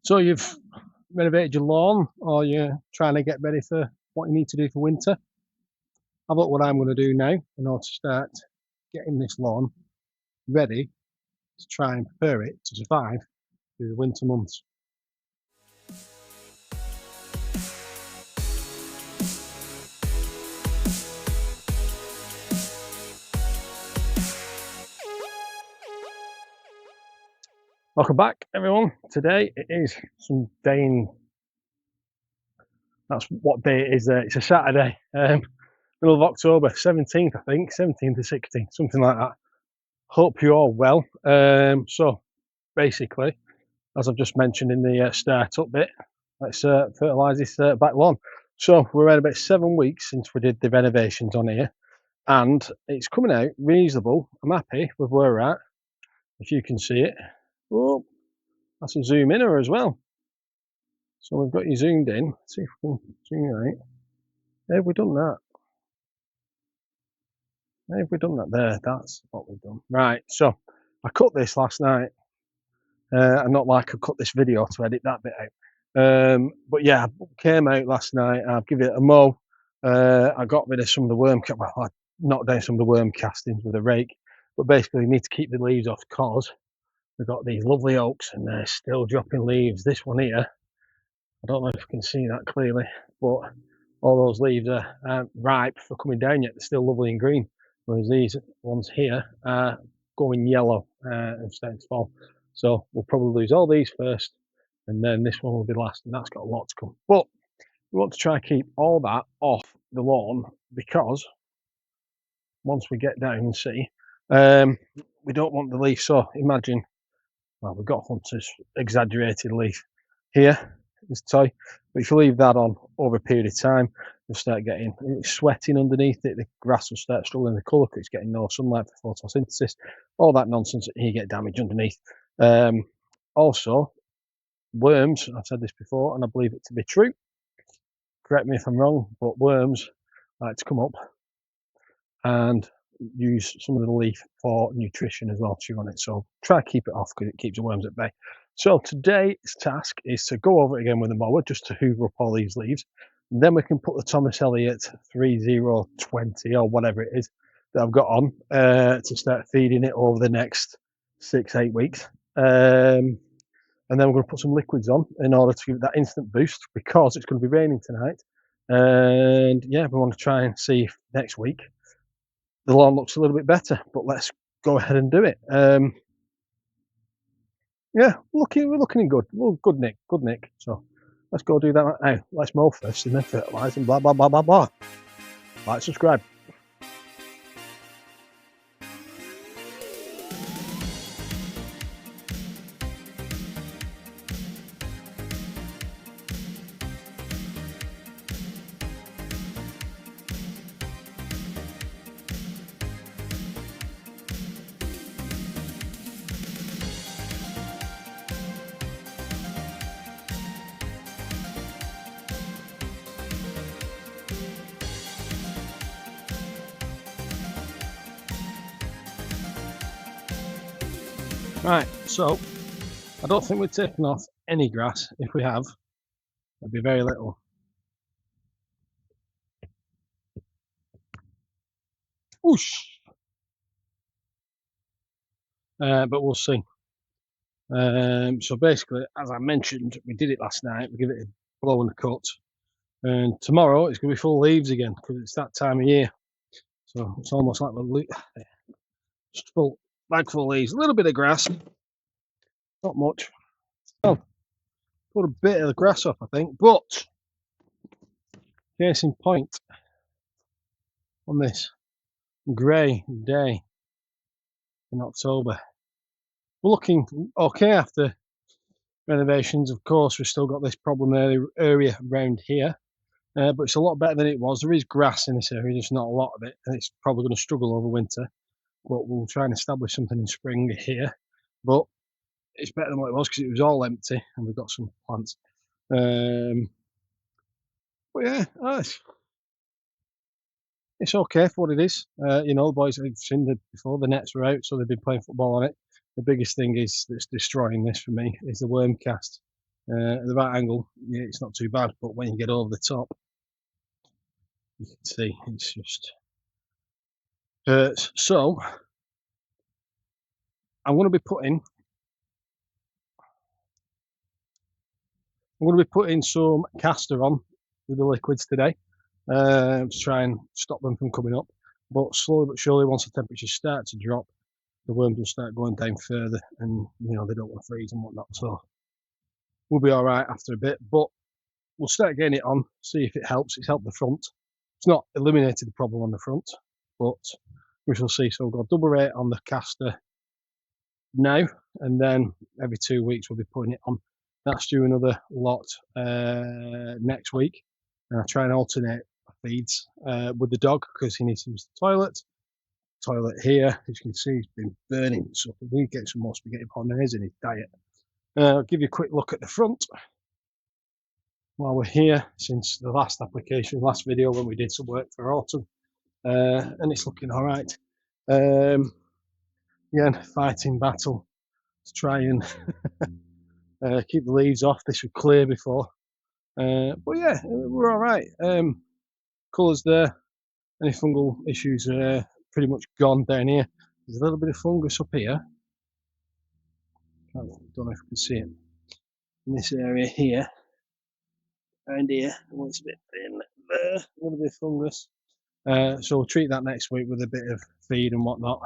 So you've renovated your lawn, or you're trying to get ready for what you need to do for winter. Have a look what I'm going to do now in order to start getting this lawn ready to try and prepare it to survive through the winter months. Welcome back, everyone. Today it is some day in, that's what day it is there. It's a Saturday, middle of October, 17th, I think, 17th to 16th, something like that. Hope you're all well. So basically, as I've just mentioned in the start-up bit, let's fertilise this back lawn. So we're at about 7 weeks since we did the renovations on here, and it's coming out reasonable. I'm happy with where we're at, if you can see it. Oh, that's a zoom in as well. So we've got you zoomed in. Let's see if we can zoom right. Have we done that? Have we done that? There, that's what we've done. Right, so I cut this last night. And not like I cut this video to edit that bit out. But yeah, I came out last night. I've given it a mow. I got rid of some of the worm, well, I knocked down some of the worm castings with a rake. But basically, you need to keep the leaves off because we've got these lovely oaks and they're still dropping leaves. This one here, I don't know if you can see that clearly, but all those leaves are ripe for coming down yet. They're still lovely and green, whereas these ones here are going yellow and starting to fall. So we'll probably lose all these first, and then this one will be last, and that's got a lot to come. But we want to try and keep all that off the lawn because once we get down and see, we don't want the leaf. So imagine, well, we've got Hunter's exaggerated leaf here, this toy, but if you leave that on over a period of time, you'll start getting sweating underneath it. The grass will start struggling the colour because it's getting no sunlight for photosynthesis. All that nonsense, you get damage underneath. Also, worms, I've said this before and I believe it to be true, correct me if I'm wrong, but worms like to come up and use some of the leaf for nutrition as well, chew on it. So try to keep it off because it keeps the worms at bay. So today's task is to go over it again with the mower just to hoover up all these leaves. And then we can put the Thomas Elliot 3020 or whatever it is that I've got on to start feeding it over the next 6-8 weeks. And then we're going to put some liquids on in order to give it that instant boost because it's going to be raining tonight. And yeah, we want to try and see if next week the lawn looks a little bit better, but let's go ahead and do it. Yeah, we're looking good. Well, good Nick. So let's go do that right now. Let's mow first and then fertilise and blah, blah, blah, blah, blah. Like, subscribe. Right, so I don't think we've taken off any grass. If we have, there'll be very little. Whoosh! But we'll see. So basically, as I mentioned, we did it last night. We give it a blow and a cut, and tomorrow it's going to be full of leaves again because it's that time of year. So it's almost like we're just full bag full of leaves. A little bit of grass, not much. Oh, put a bit of the grass off, I think. But case in point, on this grey day in October, we're looking okay after renovations. Of course, we've still got this problem area around here, but it's a lot better than it was. There is grass in this area, just not a lot of it, and it's probably going to struggle over winter. But we'll try and establish something in spring here. But it's better than what it was because it was all empty, and we've got some plants. But yeah, it's okay for what it is. You know, the boys have seen it before. The nets were out, so they've been playing football on it. The biggest thing is that's destroying this for me is the worm cast. At the right angle, yeah, it's not too bad, but when you get over the top, you can see it's just hurts. So I'm going to be putting some castor on with the liquids today to try and stop them from coming up. But slowly but surely, once the temperatures start to drop, the worms will start going down further, and you know they don't want to freeze and whatnot. So we'll be all right after a bit, but we'll start getting it on, see if it helps. It's helped the front. It's not eliminated the problem on the front, but we shall see. So we've got double rate on the castor now, and then every 2 weeks we'll be putting it on. That's due another lot next week, and I try and alternate feeds with the dog because he needs to use the toilet here. As you can see, he's been burning, so we get some more spaghetti bolognese in his diet. I'll give you a quick look at the front while we're here since the last application, last video when we did some work for autumn, and it's looking all right. Again, fighting battle to try and keep the leaves off. This was clear before, but yeah, we're all right. Colours there. Any fungal issues are pretty much gone down here. There's a little bit of fungus up here. I don't know if you can see it in this area here, around here. It's a bit thin there. A little bit of fungus. So we'll treat that next week with a bit of feed and whatnot.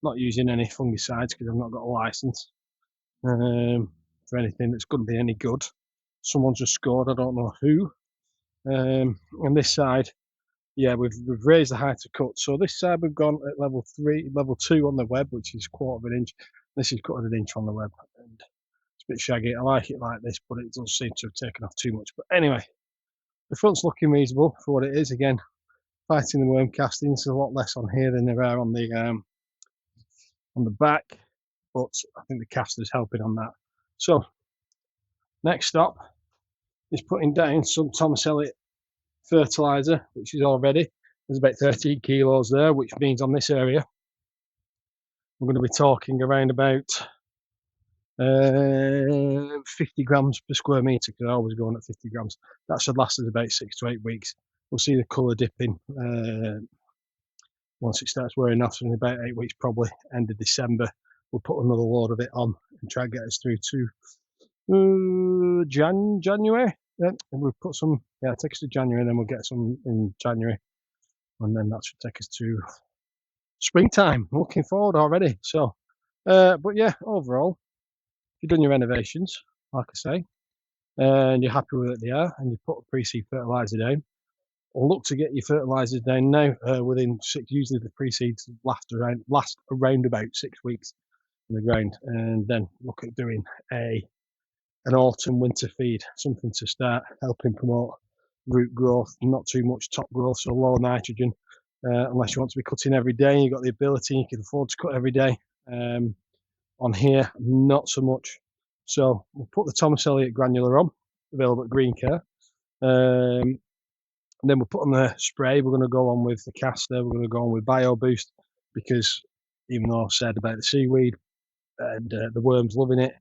Not using any fungicides because I've not got a license for anything that's going to be any good. Someone's just scored, I don't know who. On this side, yeah, we've raised the height of cut. So this side we've gone at level 2 on the web, which is 1/4 of an inch. This is 1/4 of an inch on the web, and it's a bit shaggy. I like it like this, but it doesn't seem to have taken off too much. But anyway, the front's looking reasonable for what it is. Again, fighting the worm castings. There's a lot less on here than there are on the back, but I think the caster's helping on that. So next stop is putting down some Thomas Elliot fertilizer, which is all ready. There's about 13 kilos there, which means on this area we're going to be talking around about 50 grams per square metre, because I always going at 50 grams. That should last us about 6 to 8 weeks. We'll see the colour dipping once it starts wearing off, in about 8 weeks, probably end of December. We'll put another load of it on and try and get us through to January. Yeah, and we'll put some, yeah, take us to January, and then we'll get some in January, and then that should take us to springtime. I'm looking forward already. So, but yeah, overall, if you've done your renovations, like I say, and you're happy with it there, and you put a pre-seed fertilizer down, or look to get your fertilizers down now within 6. Usually the pre-seeds last around about 6 weeks in the ground, and then look at doing an autumn winter feed, something to start helping promote root growth, not too much top growth, so low nitrogen, unless you want to be cutting every day. You've got the ability, you can afford to cut every day. On here, not so much. So we'll put the Thomas Elliot granular on, available at Green Care. And then we'll put on the spray. We're going to go on with the castor. We're going to go on with Bio Boost, because even though I've said about the seaweed and the worms loving it,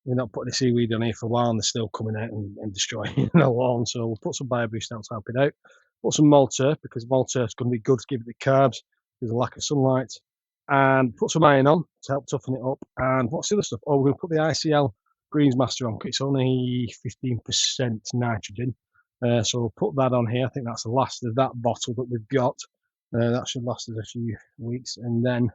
we're not putting the seaweed on here for a while, and they're still coming out and destroying the lawn. So we'll put some Bio Boost out to help it out. Put some Malta, because Malta is going to be good to give it the carbs. There's a lack of sunlight. And put some iron on to help toughen it up. And what's the other stuff? Oh, we're going to put the ICL Greens Master on. It's only 15% nitrogen. So we'll put that on here. I think that's the last of that bottle that we've got. That should last us a few weeks. And then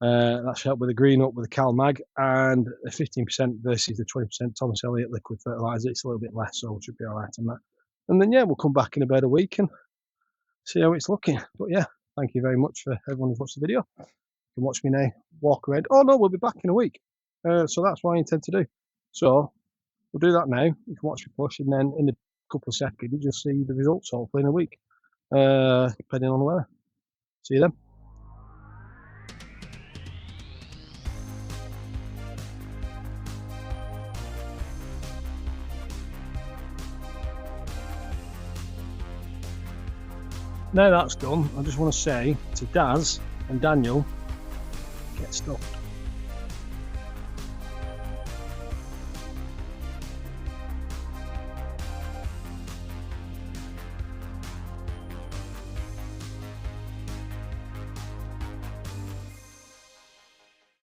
that should help with the green up with the Cal Mag. And the 15% versus the 20% Thomas Elliot liquid fertilizer. It's a little bit less, so we should be all right on that. And then, yeah, we'll come back in about a week and see how it's looking. But yeah, thank you very much for everyone who's watched the video. You can watch me now walk around. Oh no, we'll be back in a week. So that's what I intend to do. So we'll do that now. You can watch me push, and then in a couple of seconds you'll see the results, hopefully in a week, depending on the weather. See you then. Now that's done, I just want to say to Daz and Daniel, get stuffed.